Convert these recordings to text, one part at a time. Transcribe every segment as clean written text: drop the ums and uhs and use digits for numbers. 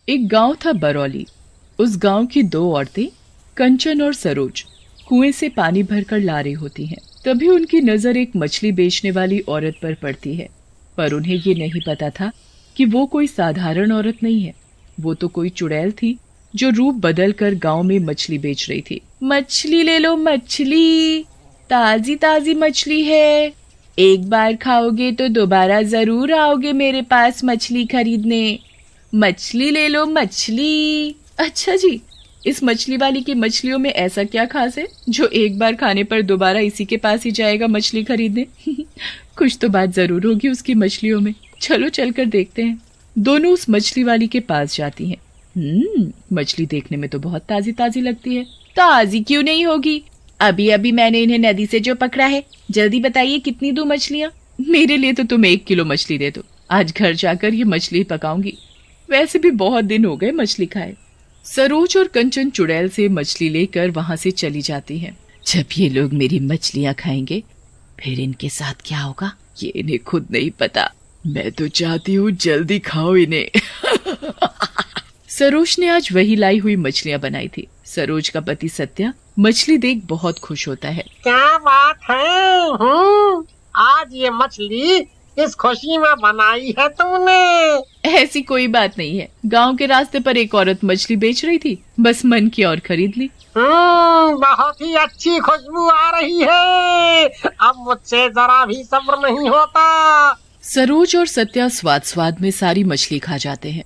एक गांव था बरौली। उस गांव की दो औरतें कंचन और सरोज कुएं से पानी भरकर ला रही होती हैं। तभी उनकी नजर एक मछली बेचने वाली औरत पर पड़ती है, पर उन्हें ये नहीं पता था कि वो कोई साधारण औरत नहीं है। वो तो कोई चुड़ैल थी जो रूप बदल कर गाँव में मछली बेच रही थी। मछली ले लो मछली, ताजी ताजी मछली है, एक बार खाओगे तो दोबारा जरूर आओगे मेरे पास मछली खरीदने। मछली ले लो मछली। अच्छा जी, इस मछली वाली की मछलियों में ऐसा क्या खास है जो एक बार खाने पर दोबारा इसी के पास ही जाएगा मछली खरीदने? कुछ तो बात जरूर होगी उसकी मछलियों में। चलो चलकर देखते हैं। दोनों उस मछली वाली के पास जाती हैं। मछली देखने में तो बहुत ताजी ताजी लगती है। ताजी क्यों नहीं होगी? अभी अभी मैंने इन्हें नदी से जो पकड़ा है। जल्दी बताइए कितनी दूं मछलियाँ? मेरे लिए तो तुम 1 किलो मछली दे दो। आज घर जाकर ये मछली पकाऊंगी। वैसे भी बहुत दिन हो गए मछली खाए। सरोज और कंचन चुड़ैल से मछली लेकर वहां से चली जाती हैं। जब ये लोग मेरी मछलियां खाएंगे फिर इनके साथ क्या होगा ये इन्हें खुद नहीं पता। मैं तो चाहती हूँ जल्दी खाओ इन्हें। सरोज ने आज वही लाई हुई मछलियां बनाई थी। सरोज का पति सत्या मछली देख बहुत खुश होता है। क्या बात है, आज ये मछली किस खुशी में बनाई है तुमने? ऐसी कोई बात नहीं है। गांव के रास्ते पर एक औरत मछली बेच रही थी, बस मन की और खरीद ली। बहुत ही अच्छी खुशबू आ रही है। अब मुझसे जरा भी सब्र नहीं होता। सरोज और सत्या स्वाद स्वाद में सारी मछली खा जाते हैं,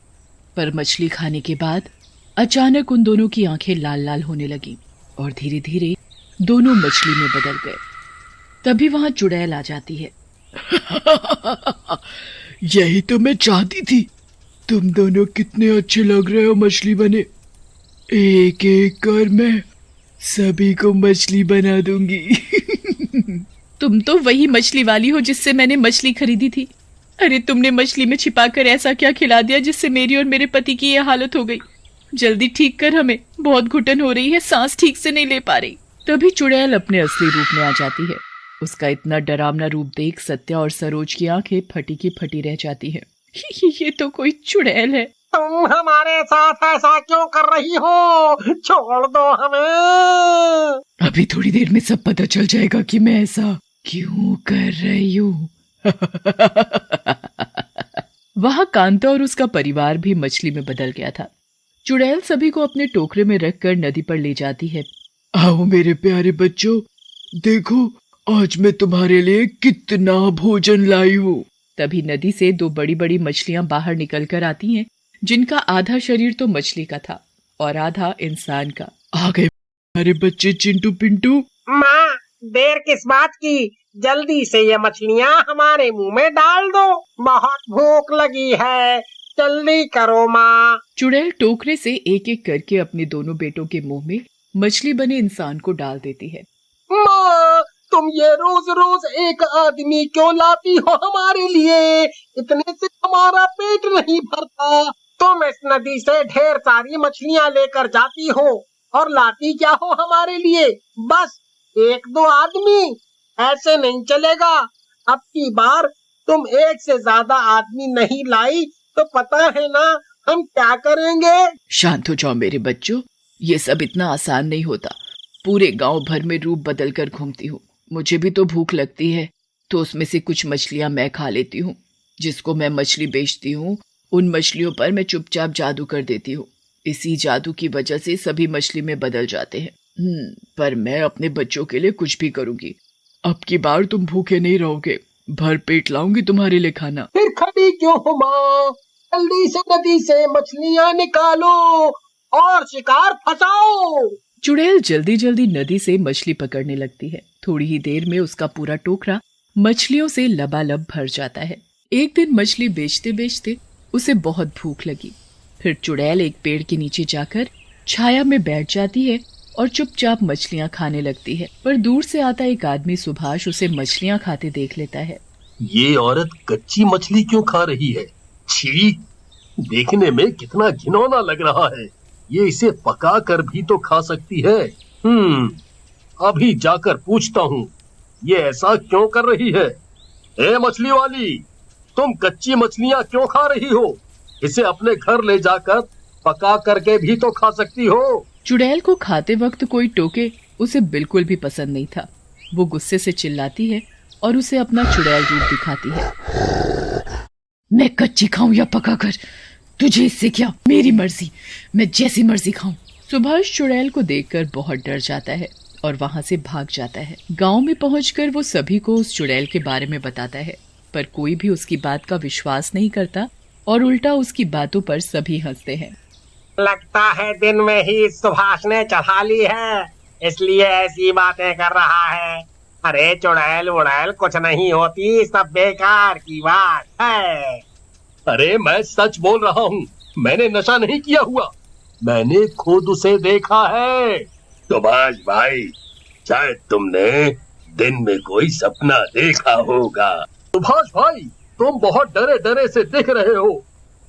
पर मछली खाने के बाद अचानक उन दोनों की आंखें लाल लाल होने लगी और धीरे धीरे दोनों मछली में बदल गए। तभी वहां चुड़ैल आ जाती है। यही तो मैं चाहती थी। तुम दोनों कितने अच्छे लग रहे हो मछली बने। एक एक कर मैं सभी को मछली बना दूंगी। तुम तो वही मछली वाली हो जिससे मैंने मछली खरीदी थी। अरे तुमने मछली में छिपाकर ऐसा क्या खिला दिया जिससे मेरी और मेरे पति की ये हालत हो गई? जल्दी ठीक कर हमें, बहुत घुटन हो रही है, सांस ठीक से नहीं ले पा रही। तभी चुड़ैल अपने असली रूप में आ जाती है। उसका इतना डरावना रूप देख सत्या और सरोज की आंखें फटी की फटी रह जाती है। ये तो कोई चुड़ैल है। तुम हमारे साथ ऐसा क्यों कर रही हो? छोड़ दो हमें। अभी थोड़ी देर में सब पता चल जाएगा कि मैं ऐसा क्यों कर रही हूँ। वहां कांता और उसका परिवार भी मछली में बदल गया था। चुड़ैल सभी को अपने टोकरे में रखकर नदी पर ले जाती है। आओ मेरे प्यारे बच्चों, देखो आज मैं तुम्हारे लिए कितना भोजन लाई हूँ। तभी नदी से 2 बड़ी बड़ी मछलियां बाहर निकल कर आती हैं, जिनका आधा शरीर तो मछली का था और आधा इंसान का। आ गए हमारे बच्चे चिंटू पिंटू। माँ, देर किस बात की? जल्दी से ये मछलियाँ हमारे मुंह में डाल दो। बहुत भूख लगी है, जल्दी करो माँ। चुड़ैल टोकरे से एक एक करके अपने दोनों बेटों के मुंह में मछली बने इंसान को डाल देती है। माँ, तुम ये रोज रोज एक आदमी क्यों लाती हो हमारे लिए? इतने से हमारा पेट नहीं भरता। तुम इस नदी से ढेर सारी मछलियाँ लेकर जाती हो और लाती क्या हो हमारे लिए? बस 1-2 आदमी। ऐसे नहीं चलेगा। अब की बार तुम 1 से ज्यादा आदमी नहीं लाई तो पता है ना हम क्या करेंगे। शांत हो जाओ मेरे बच्चों, ये सब इतना आसान नहीं होता। पूरे गांव भर में रूप बदल कर घूमती हूँ। मुझे भी तो भूख लगती है, तो उसमें से कुछ मछलियां मैं खा लेती हूँ। जिसको मैं मछली बेचती हूँ उन मछलियों पर मैं चुपचाप जादू कर देती हूँ। इसी जादू की वजह से सभी मछली में बदल जाते हैं। पर मैं अपने बच्चों के लिए कुछ भी करूंगी। अब की बार तुम भूखे नहीं रहोगे, भर पेट लाऊंगी तुम्हारे लिए खाना। फिर खड़ी क्यों हो माँ? जल्दी से नदी से मछलियाँ निकालो और शिकार फंसाओ। चुड़ैल जल्दी जल्दी नदी से मछली पकड़ने लगती है। थोड़ी ही देर में उसका पूरा टोकरा मछलियों से लबालब भर जाता है। एक दिन मछली बेचते बेचते उसे बहुत भूख लगी। फिर चुड़ैल एक पेड़ के नीचे जाकर छाया में बैठ जाती है और चुपचाप मछलियां खाने लगती है। पर दूर से आता एक आदमी सुभाष उसे मछलियां खाते देख लेता है। ये औरत कच्ची मछली क्यों खा रही है? छी, देखने में कितना घिनौना लग रहा है। ये इसे पका कर भी तो खा सकती है। अभी जाकर पूछता हूँ ये ऐसा क्यों कर रही है। ए मछली वाली, तुम कच्ची मछलियाँ क्यों खा रही हो? इसे अपने घर ले जाकर पका करके भी तो खा सकती हो। चुड़ैल को खाते वक्त कोई टोके उसे बिल्कुल भी पसंद नहीं था। वो गुस्से से चिल्लाती है और उसे अपना चुड़ैल रूप दिखाती है। मैं कच्ची खाऊं या पकाकर, तुझे इससे क्या, मेरी मर्जी, मैं जैसी मर्जी खाऊं। सुभाष चुड़ैल को देखकर बहुत डर जाता है और वहां से भाग जाता है। गांव में पहुंचकर वो सभी को उस चुड़ैल के बारे में बताता है, पर कोई भी उसकी बात का विश्वास नहीं करता और उल्टा उसकी बातों पर सभी हंसते हैं। लगता है दिन में ही सुभाष ने चढ़ा ली है, इसलिए ऐसी बातें कर रहा है। अरे चुड़ैल उड़ैल कुछ नहीं होती, सब बेकार की बात है। अरे मैं सच बोल रहा हूँ, मैंने नशा नहीं किया हुआ, मैंने खुद उसे देखा है। सुभाष भाई, शायद तुमने दिन में कोई सपना देखा होगा। सुभाष भाई, तुम बहुत डरे डरे से दिख रहे हो,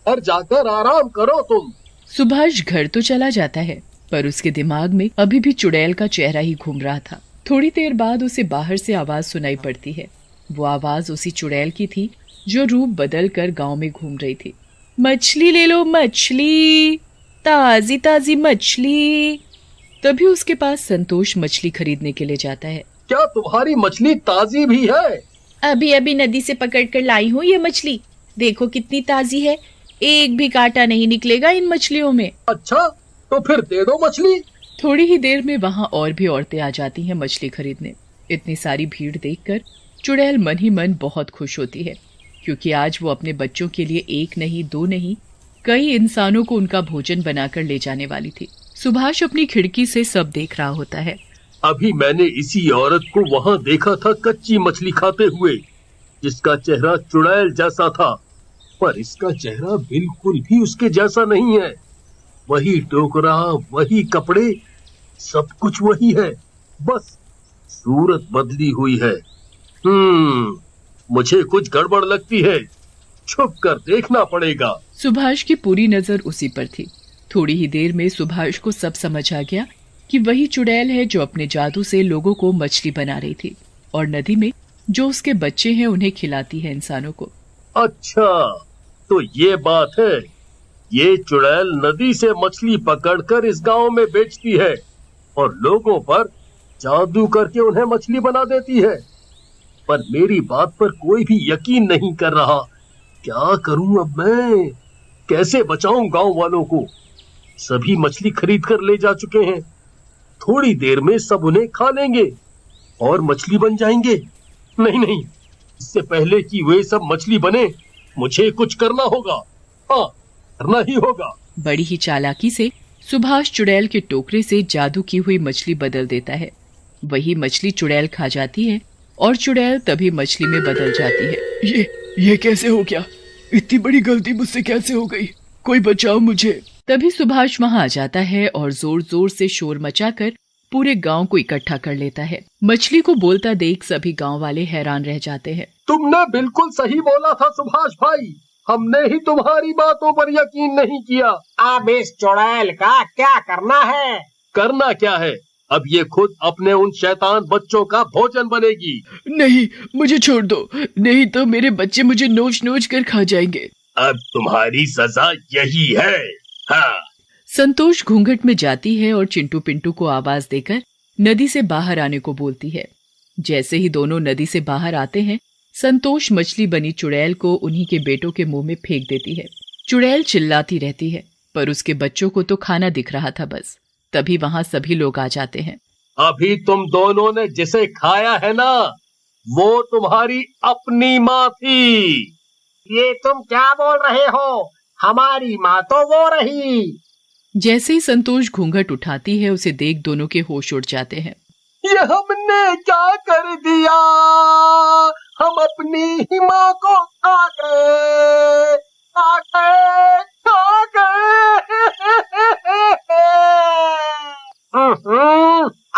और जाकर आराम करो तुम। सुभाष घर तो चला जाता है, पर उसके दिमाग में अभी भी चुड़ैल का चेहरा ही घूम रहा था। थोड़ी देर बाद उसे बाहर से आवाज सुनाई पड़ती है। वो आवाज उसी चुड़ैल की थी जो रूप बदल कर गाँव में घूम रही थी। मछली ले लो मछली, ताजी ताजी मछली। तभी उसके पास संतोष मछली खरीदने के लिए जाता है। क्या तुम्हारी मछली ताजी भी है? अभी अभी नदी से पकड़ कर लाई हूँ ये मछली, देखो कितनी ताजी है, एक भी कांटा नहीं निकलेगा इन मछलियों में। अच्छा, तो फिर दे दो मछली। थोड़ी ही देर में वहाँ और भी औरतें आ जाती हैं मछली खरीदने। इतनी सारी भीड़ देखकर चुड़ैल मन ही मन बहुत खुश होती है, क्योंकि आज वो अपने बच्चों के लिए एक नहीं दो नहीं कई इंसानों को उनका भोजन बनाकर ले जाने वाली थी। सुभाष अपनी खिड़की से सब देख रहा होता है। अभी मैंने इसी औरत को वहाँ देखा था कच्ची मछली खाते हुए, जिसका चेहरा चुड़ैल जैसा था, पर इसका चेहरा बिल्कुल भी उसके जैसा नहीं है। वही टोकरा, वही कपड़े, सब कुछ वही है, बस सूरत बदली हुई है। मुझे कुछ गड़बड़ लगती है, छुप कर देखना पड़ेगा। सुभाष की पूरी नजर उसी पर थी। थोड़ी ही देर में सुभाष को सब समझ आ गया कि वही चुड़ैल है जो अपने जादू से लोगों को मछली बना रही थी और नदी में जो उसके बच्चे हैं उन्हें खिलाती है इंसानों को। अच्छा, तो ये बात है, ये चुड़ैल नदी से मछली पकड़कर इस गांव में बेचती है और लोगों पर जादू करके उन्हें मछली बना देती है। पर मेरी बात पर कोई भी यकीन नहीं कर रहा। क्या करूं अब मैं? कैसे बचाऊं गांव वालों को? सभी मछली खरीद कर ले जा चुके हैं। थोड़ी देर में सब उन्हें खा लेंगे और मछली बन जाएंगे। नहीं नहीं, इससे पहले कि वे सब मछली बने, मुझे कुछ करना होगा। हाँ, करना ही होगा। बड़ी ही चालाकी से सुभाष चुड़ैल के टोकरे से जादू की हुई मछली बदल देता है। वही मछली चुड़ैल खा जाती है और चुड़ैल तभी मछली में बदल जाती है। ये कैसे हो गया? इतनी बड़ी गलती मुझसे कैसे हो गई? कोई बचाओ मुझे। तभी सुभाष वहां आ जाता है और जोर जोर से शोर मचाकर पूरे गांव को इकट्ठा कर लेता है। मछली को बोलता देख सभी गांव वाले हैरान रह जाते हैं। तुमने बिल्कुल सही बोला था सुभाष भाई, हमने ही तुम्हारी बातों पर यकीन नहीं किया। अब इस चुड़ैल का क्या करना है? करना क्या है? अब ये खुद अपने उन शैतान बच्चों का भोजन बनेगी। नहीं, मुझे छोड़ दो, नहीं तो मेरे बच्चे मुझे नोच नोच कर खा जाएंगे। अब तुम्हारी सजा यही है। हाँ। संतोष घूंघट में जाती है और चिंटू पिंटू को आवाज देकर नदी से बाहर आने को बोलती है। जैसे ही दोनों नदी से बाहर आते हैं, संतोष मछली बनी चुड़ैल को उन्हीं के बेटों के मुंह में फेंक देती है। चुड़ैल चिल्लाती रहती है, पर उसके बच्चों को तो खाना दिख रहा था बस। तभी वहां सभी लोग आ जाते हैं। अभी तुम दोनों ने जिसे खाया है ना, वो तुम्हारी अपनी माँ थी। ये तुम क्या बोल रहे हो? हमारी माँ तो वो रही। जैसे ही संतोष घूंघट उठाती है, उसे देख दोनों के होश उड़ जाते हैं। ये हमने क्या कर दिया? हम अपनी ही माँ को खा गए, खा गए, खा गए।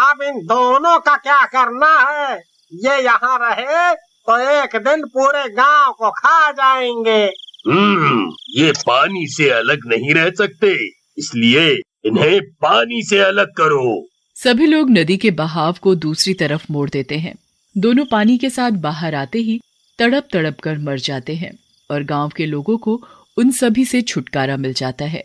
अब इन दोनों का क्या करना है? ये यहाँ रहे तो एक दिन पूरे गांव को खा जाएंगे। ये पानी से अलग नहीं रह सकते, इसलिए इन्हें पानी से अलग करो। सभी लोग नदी के बहाव को दूसरी तरफ मोड़ देते हैं। दोनों पानी के साथ बाहर आते ही तड़प तड़प कर मर जाते हैं और गांव के लोगों को उन सभी से छुटकारा मिल जाता है।